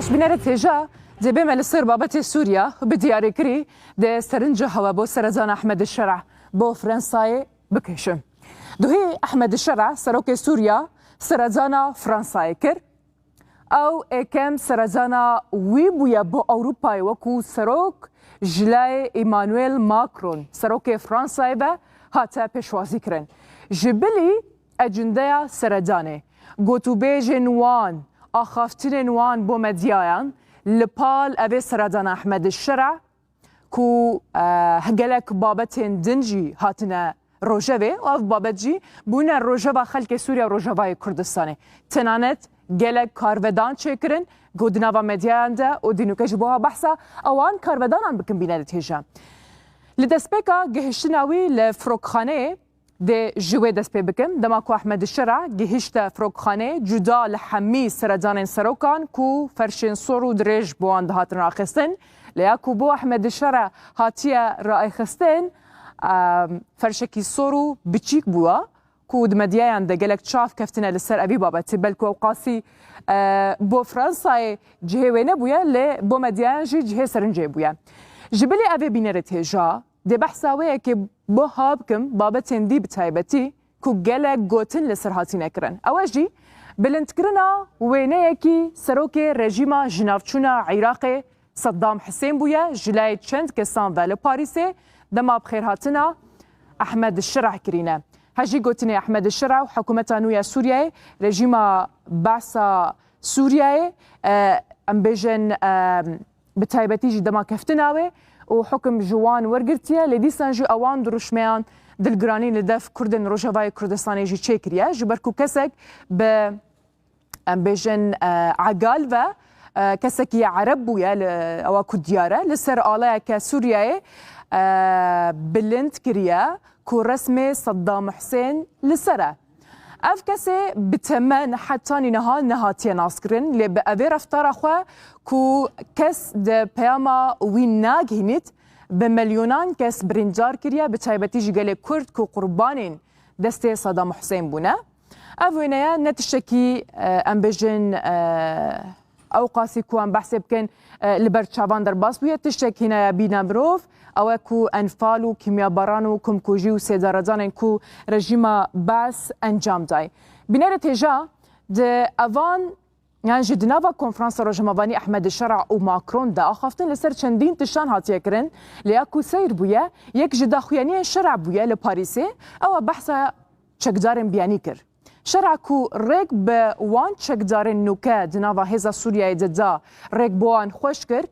باش بنرد هجا دبي ملسر بابت سوريا بدياري كري ده سرنجة هوا بو سرزان أحمد الشرع بو فرنساي بكشم دوهي أحمد الشرع سروك سوريا سرزانا فرنساي كر أو كم سرزانا ويبويا بو أوروبا وكو سروك جلاي إيمانويل ماكرون سروك فرنساي با هاتا بشوازي كرن جبلي أجنديا سرزاني قوتو بيجن وان آخافتن وان بو مديايان لپال اوه سرزان احمد الشرع کو هگلک بابتین دنجی هاتنه روژوه و اف بابت جی بونه روژوه خلک سوریا و روژوه کردستانه تنانت گلک کارودان چکرن گودناوا مدیان ده و دینوکش بوها بحثا اوان کارودان هم بکن بینه هجا لدسپیکا گهشتناوی لفروکخانه ده جوه دست پی بکم دماکو احمد الشرع گهشت فروکخانه جدا لحمی سرزان سروکان کو فرشین سورو درج بوان دهاتن راخستن لیاکو بو احمد الشرع هاتیه رای خستن فرشکی سورو بچیک بوا کو دمدیان ده گلک چاف کفتنه لسر ابی بابتی بلکو اوقاسی بو فرنسای جهوینه بویا لی بو مدیان جی جه سرنجه بویا جبلی اوی بینرت هجا ده بحثاویه که بو هابكم بابتين دي بتايبتي كو جالك جوتن لسرهاتين اكرن اواجي بلنتكرنا وينيكي سروكي رجيما جنافچونا عراقي صدام حسين بويا جلاي تشند كسان فالو باريسي دما بخير هاتنا احمد الشرع كرينا هاجي جوتني احمد الشرع وحكومتها نويا سوريا رجيما بعثا سوريا ام بيجن بتايبتي جي دما كفتناوي وحكم جوان ورقرتيا لدي سانجي اوان دروشميان دلگراني لدف كردن روجاواي كردستاني جي تشيكريا جبركو كسك ب بيجن عقال و كسك يا عرب ويا او كدياره لسر آلايا كسوريا بلند كريا كو رسمي صدام حسين لسره اف کسی بتمن حتی نهاتیه ناسکرین لی به اوی رفتار خو کو کس ده پیاما وی ناگهینید به میلیونان کس برنجار کریه به تایبتی جگل کرد کو قربانین دسته صدام حسین بونه اف وینیا نتشکی ام بجن اوقاسی کو ام بحث بکن لبرچاوان در باس بویه تشکی هنیا بینا بروف او کو انفال و کیمیابران و کمکوژی و سیدارزان کو رژیم باس انجام دای بینر تجا ده اوان يعني جدناوا كونفرنس روجماواني احمد الشرع وماكرون دا اخافتن لسر چندین تشان هاتیه کرن لیاکو سیر بویا یک جدا خویانی شرع بویا لپاریسي او بحثا چکدارن بیانی کر شرع کو ریک به وان چکدارن نوکه دناوا هزا سوریای ددا ریک بوان خوش کر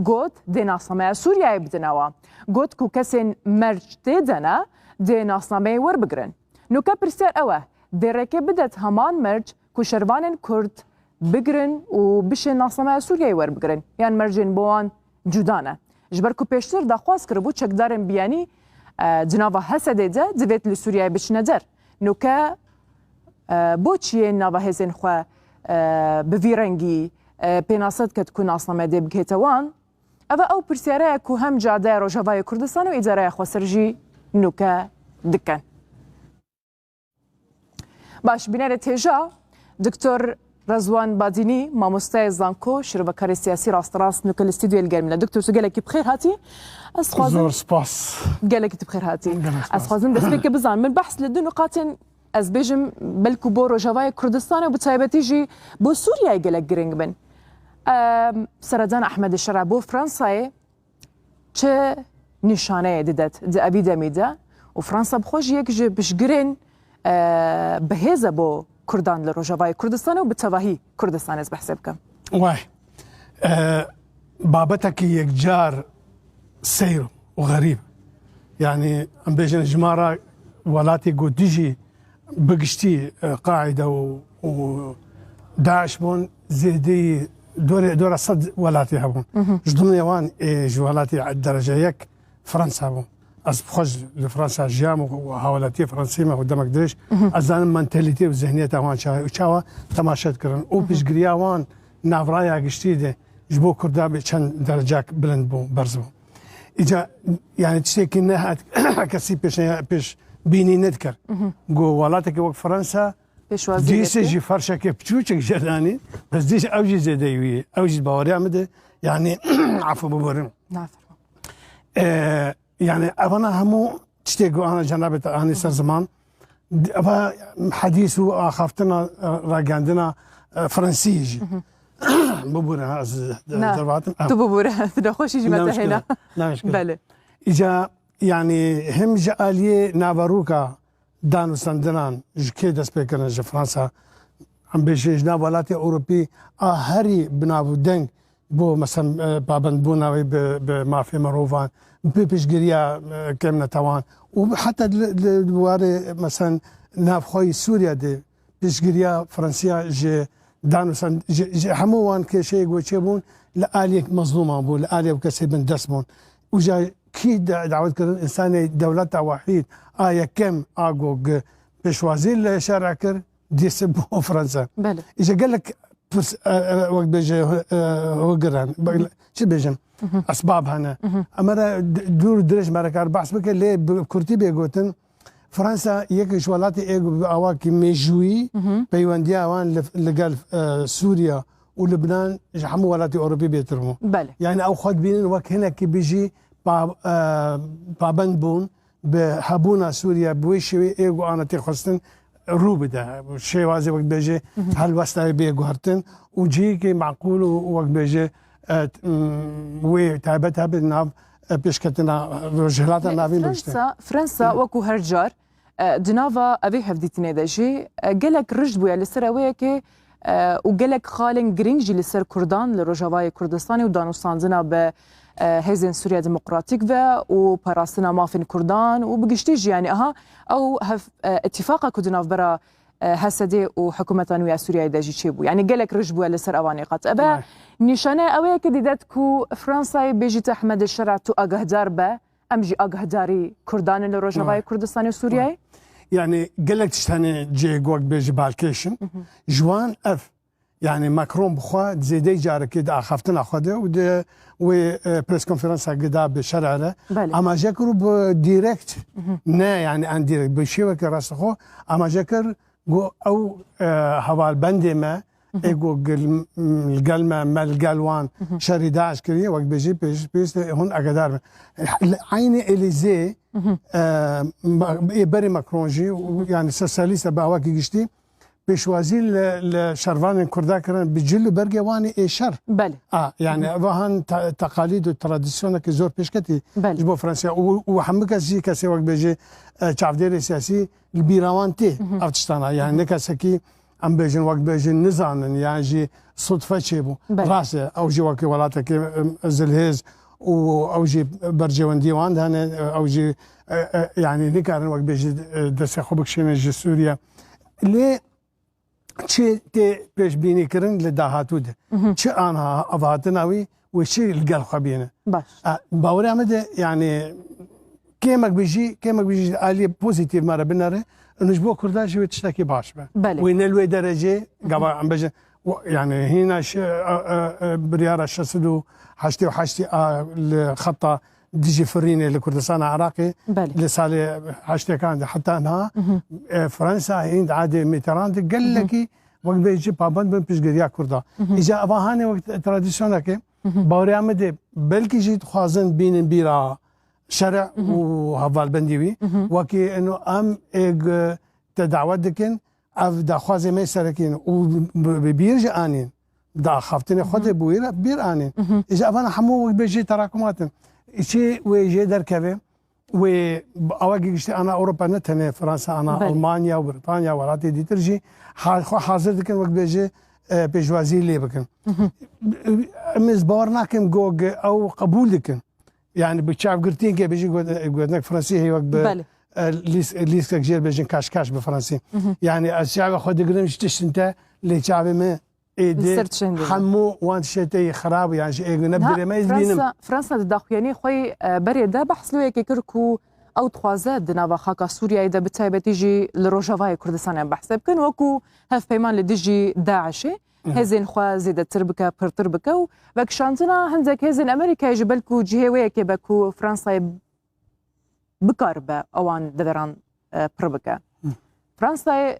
گوت ده ناسنامه سوریای بدناوا گوت کو کسین مرج دیدنا ده ناسنامه ور بگرن نوکه پرسیر اوه ده ریک بدت همان مرج کو شروان کرد بگرن و بشه ناسنامه سوریای ور بگرن یعنی مرجن بوان جدانه جبر کو پیشتر دخواست کربو چکدارن بیانی دناوا حسده ده دویت لسوریای بچنه در نوکه بو چیه ناوا هزین خو بویرنگی پیناست که تكون ناسنامه دی بگهتوان او پرسیاره که هم جاده روجاوای کردستان و اداره خواسرجی نوکه دکن باش بینر تیجا دکتر رضوان بادینی ماموستای زانکو شروبکار سیاسی راست راست نوکه الاستودیو الگرمله دکتر سو گلکی بخیر هاتی از خوازم زور سپاس گلکی بخیر هاتی از خوازم دست که بزن من بحث لدو نقاط از بیجم بلکو بو روجاوای کردستان و بتایبتی جی بو سوریا گلک گرنگ بن سرزان احمد الشرع بو فرنسا چه نشانه دیدت ده ابی دمیده و فرنسا بخوش یک جه بشگرین بهزه بو کردان لروجاوای کردستان و بتواهی کردستان از بحث بکم وای بابتك یک جار سير وغريب يعني ام بيجن جمارة ولاتي قديجي بقشتي قاعدة وداعش بون زيدي دور صد ولاتي هبون جدوم يوان جوالاتي على الدرجة يك فرنسا هبون از بخوش لفرنسا جام وحوالاتي فرنسي ما قدامك دريش ازان منتاليتي وذهنيتها وان شاوا تماشات كرن او بيش جريا وان نافرايا قشتي ده جبو كردا بچن درجاك بلند بو برزو اجا يعني تشتكي انها كسي بيش بيني نذكر جو ولاتك وقت فرنسا پێشوازی دیسێژی فەرشەکە بچووچێک ژێرانی بەس دیش ئەوژی زێدەوی ئەوژی باوەریامەدە یعنی عفو ببوورن يعني أنا همو تشتيقوا أنا جنابت أنا صار زمان أبا حديث وأخافتنا راجعندنا فرنسيجي ببورة درباتن تبورة تدخوش يجي متى هنا بله إجا يعني هم جالية نافاروكا دانو سندنان جكي دس بيكرنا فرنسا عم بيجي نافالاتي أوروبي هاري بنافو دنگ بو مثلا بابند بونا بمافيا مروفان بپشگیریا کم نتوان و حتی دواره مثلا نافخوی سوریا ده پشگیریا فرانسیا جه دانوسان جه هموان که شیء گوشه بون لآلیک مظلومان بون لآلیک کسی بن دست بون و جا کی دعوت کردن انسان دولت وحید کم آگوگ پشوازی لشارع کرد دیس بو فرانسا. بله. إذا قال لك وقت بيجي هو قران شو بيجم اسباب هنا اما دور درج مركار بحث بك ليه كورتي بيغوتن فرنسا يك شوالاتي ايغو اواكي ميجوي بيوانديا وان لقال سوريا ولبنان جحمو ولاتي اوروبي بيترمو بله. يعني او خد بين وقت هنا كي بيجي بابند بون بهابونا سوريا بويشوي ايغو انا تخصن روبده شيء وازي وقت بيجي هل وسطي بيغورتن وجيكي معقول وقت بيجي وي تابتها بالناف بيشكتنا رجلاتنا نافين فرنسا وكو هرجار دنافا ابي هفديتني داجي قالك رجد بويا لسراويه كي وقالك خالن جرينجي لسر كردان لروجافاي كردستاني ودانوستانزنا ب هيزن سوريا ديمقراطيك وباراسنا مافين كردان وبقشتيج يعني او اتفاق كدناف برا هسدي وحكومة ويا سوريا داجي تشيبو يعني قالك رجبوا لسر اواني قط ابا نشانه اوي كديدتكو فرنسا بيجي احمد الشرع تو اقهدار با امجي اقهداري كردان لروجافاي كردستان وسوريا يعني قالك تشتاني جي جوك بيجي بالكيشن جوان اف يعني ماكرون بخوا زيدي جارك كده اخافتنا خده ود و بريس كونفرنس قدا بشرعه اما جاكرو بديريكت نا يعني ان ديريكت بشيوك راسخو اما جاكر جو او هوال بندي ما ايجو القلمه مال قالوان شري داعش كريه وقت بيجي بيس هون اقدار عيني اليزي بري ماكرون جي يعني سوسياليست باواكي جشتي بشوازي لشرفان كردا كرن بجلو برجي واني اي شر بله يعني وهان تقاليد وتراديسيون كي زور بيشكتي جبو فرنسا وحمك زي كاسي وقت بيجي تشافدير سياسي البيراوان تي افتشتانا يعني نكاسكي ام بيجن وقت بيجي نزان يعني جي صدفه شيبو راسه او جي وقت ولاتك زلهيز او جي برجوان ديوان هنا او جي يعني نكارن وقت بيجي دسي خوبك شي سوريا ليه چه ته پیش بینی کردن لداهاتو ده چه آنها افاتناوی و چه القل خبینه باش باوری آمده يعني كيمك بيجي آلية بوزيتيف مرة بناره نجبو كرداش وتشتكي باش بله وين الوي درجة قبل عم بيجي يعني هنا بريارة شسدو حشتي وحشتي الخطة ديجي فريني لكردستان العراقي لسالي حشتي كان حتى انها فرنسا هند عادي ميتران قال لك وقت بيجي بابند بيشجريا كردا اجا اباهاني وقت تراديسيونك باوري عمد بلكي جيت خوازن بين بيرا شرع وهفال بنديوي وكي انه ام اج تدعوت دكن اف دا خوازي مي سركين وبيرجع انين دا خافتني خد بويره بير انين اجا ابانا حمو وقت بيجي تراكمات شيء ويجي دركبه واواجي انا اوروبا نتنه فرنسا انا المانيا وبريطانيا ولاتي دي ترجي حاضر دكن وقت بيجي بجوازي لي بكن مز باورناكم جوج او قبول دكن يعني بتشاف قرتين كي بيجي قلت فرنسي هي وقت ليس كجير بيجي كاش بفرنسي يعني الشعب خد قرمش تشنته اللي شعب ما ايدي حمو وانت شتي خراب يعني شيء نبدل ما يزبين فرنسا داخياني خوي بريده بحث له كيكركو او تخوازات دناوا خاكا سوريا اذا بتايبه تيجي لروجافاي كردستان بحث يمكن وكو هاف بيمان لديجي داعش هزين خوا زيد تربكه بر تربكه وك شانتنا هندك هزين امريكا يجبلكو جهويه كبكو فرنسا بكاربه اوان دوران بربكه فرنسا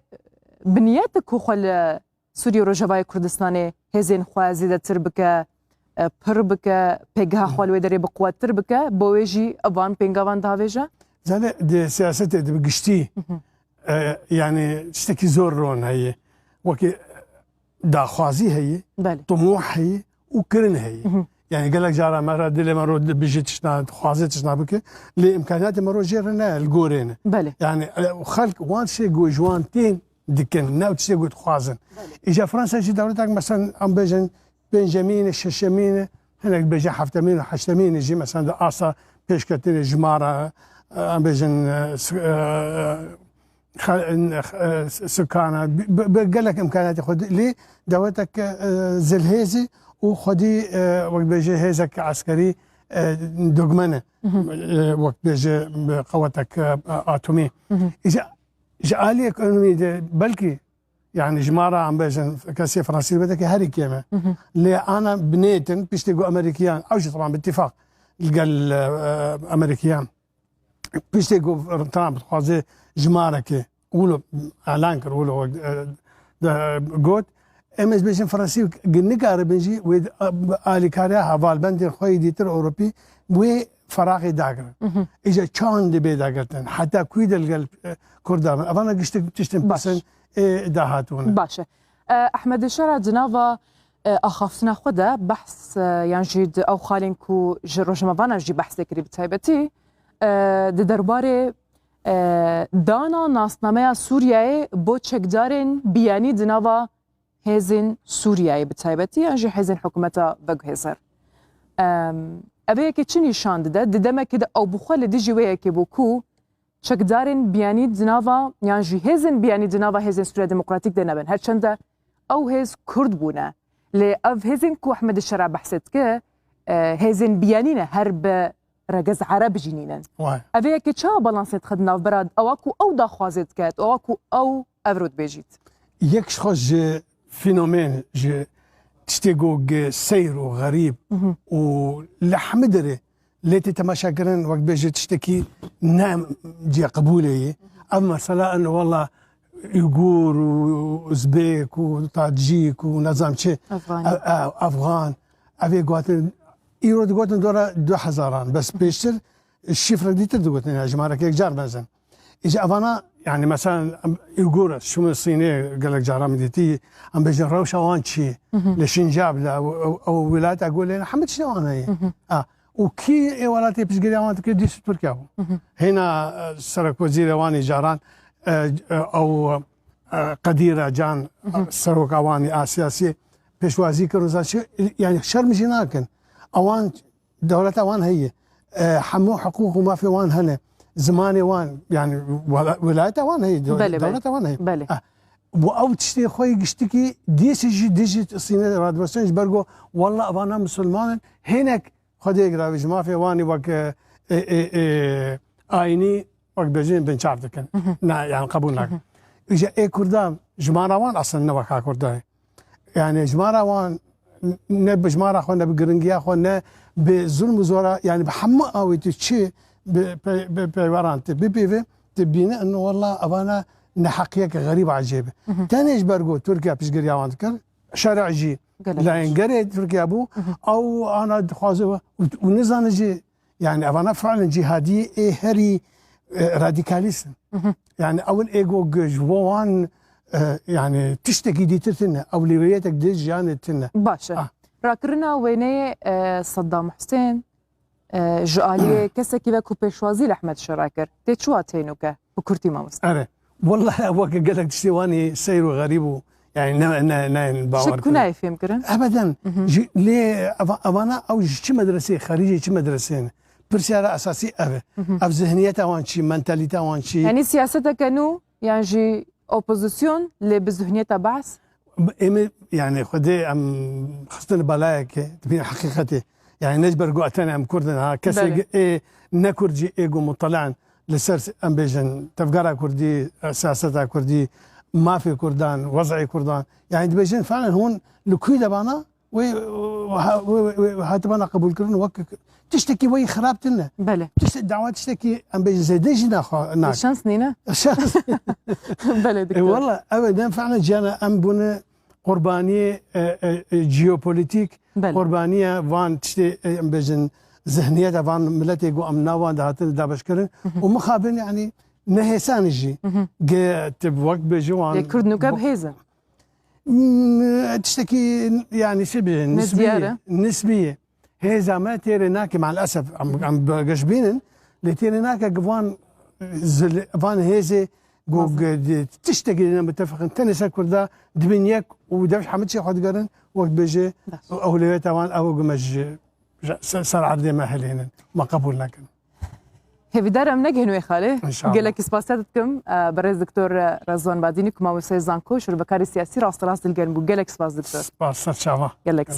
بنياتك خل سوريا ورجبای کردستان هزین خوازی ده تر بکه پر بکه پگه خالوی داری بقوت تر بکه بویجی اوان پنگاوان داویجا زين دي سياسات دي بقشتي يعني تشتكي زور رون هي وكي داخوازي هي بله طموح هي وكرن هي يعني قال لك جارة مرة دلي مرة بيجي تشنا خوازي تشنا بك لإمكانيات مرة جيرنا الجورين بله يعني خلق وان شيء جو جوانتين دكن ناو تشي جو خوازن إجا فرنسا جي دولتك مثلا أم بيجن بنجامين الششمين هناك بيجي حفتمين وحشتمين يجي مثلا دا آسا بيشكتين جمارة أم بيجن سكانة قال لك إمكانيات خد لي دولتك زلهيزي وخدي وقت بيجي هيزك عسكري دقمنة وقت بيجي قوتك آتومي إذا آلية إقتصادية بلكي يعني جمارة عم بيجن كاسية فرنسية بدك هاري كيما اللي أنا بنيتن بيشتغلوا أمريكيان أو شيء طبعا باتفاق قال أمريكيان بيشتغلوا ترامب خوازي جمارة كي قولوا إعلان كرولوا قوت امز بيجن فرنسي قنقار بنجي ويد آلي كاريا هفال بندر خوي ديتر أوروبي وي فراغي داقر إجا كان دي بي داقرتن حتى كويد القلب كردان أفانا قشتك تشتم بسن داهاتون باشا أحمد الشرع جنافا أخافتنا خدا بحث يعني جيد أو خالينكو جروج مبانا جي بحث ذكري بتايبتي دي درباري دانا ناسنامه سوریه بو چکدارن بیانی دناوا هزین سوریه بتایبتی انجی هزین حکومتا بگهزر اوه که چی نشان ده دمه که او بخوال دی جوه که بو چکدارن بیانی دناوا یعنی هزین بیانی دناوا هزین سوریه دموکراتیک ده نبن هرچنده او هز کرد بونه لی او هزین کو احمد الشرع بحثت که هزین بیانینه هر به رجز عرب جنينا. أبي كتشا بالانسيت خدنا في براد أواكو أو داخوازت كات أواكو أو أفرود بيجيت. يكش خوش فينومين ج تشتيقو سيرو غريب ولحمدري اللي تتماشاكرن وقت بيجي تشتكي نعم جي قبولي أما صلاة أنه والله يقور وأزبيك وطاجيك ونظام شيء أفغان أبي قواتن يرود قوتن دورة 2000 بس بيشتر الشفرة دي تردقوتن يا جماعة كيك جار مثلا إذا أفانا يعني مثلا يقول شو من الصينية قال لك جارة ديتي أم بيجن روشة وان شي لشنجاب لا أو ولايات أقول لنا حمد شنو أنا هي وكي ولاتي بس قال وان تركيا دي تركيا هنا سرك وزير واني جاران أو قديرة جان سرك واني سياسي بيشوازي كروزاشي يعني شرم جناكن اوان دولة اوان هي حمو حقوق وما في وان هنا زماني وان يعني ولاية اوان هي دولة اوان هي بلي او تشتي خوي قشتكي ديجي الصينية راد بسنج برقو والله ابانا مسلمان هناك خديك راويج ما في واني وك ايني وك بجين بن شعبتك يعني قبولناك اجا اي كردان جمارة وان اصلا نوكا كردان يعني جمارة وان نب جمارة خونا بقرنجيا خونا بظلم وزورة يعني بحمق قوي تشي بوران بي تبينا انه والله ابانا نحقيك غريب عجيبه تاني برقو تركيا بيش قريا وانتكر شارع جي لا ينقري تركيا ابو او انا خوازه ونزان جي يعني ابانا فعلا جهادي ايه هري راديكاليست يعني اول ايجو جوان يعني تشتكي دي ترتنا اولوياتك دي جانتنا باشا راكرنا ويني صدام حسين جاليه كسكي بكو بيشوازي لاحمد شراكر تشوات هينوكا بكرتي ما مست انا والله وقت قال لك تشتواني سير غريب يعني ناين باور شكو نايف يمكن ابدا ليه ابانا او شي مدرسه خارجي شي مدرسين برسالة اساسي اف ذهنيتها وان شي منتاليتها وان شي يعني سياستها كانوا يعني جي اوبوزيسيون اللي بذهنيتها بعث يعني خدي ام خصنا بلاك تبين حقيقتي يعني نجبر قوتنا ام كردنا كسي ايه نكردي ايجو مطلعن لسر ام بيجن تفقرا كردي سياستها كردي ما في كردان وضعي كردان يعني بيجن فعلا هون لكوي دبانا وهاتبانا قبول كرن وك تشتكي وي خرابتنا بله دعوات تشتكي ام بيزيدش ناخ شان سنينه بله دكتور والله ابدا فعلا جانا ام بنا قربانيه جيوبوليتيك قربانيه وان تشتي ام بيجن ذهنيات وان ملتي جو ام ناوان دهاتن دابشكرن ومخابن يعني نهيسان جي تبوك بجوان يكرد نكب هيزن تشتكي يعني شبه نسبيه هي زعما تيريناكي مع الاسف عم بقشبينن لتيريناكا جوان فان هيزي تشتكي لنا متفق تنسى كردا دبنيك وداش حمدشي حد قرن وقت بيجي اولويات وان او قمج صار عرضي ما هلين ما قبولنا كان هذه دار من نجهن ويخاله ان شاء الله قال لك سباستكم برز دكتور رزوان بعديني كما وسيزانكو شربكاري سياسي راس راس الجنب قال لك سباس دكتور سباس ان شاء الله قال لك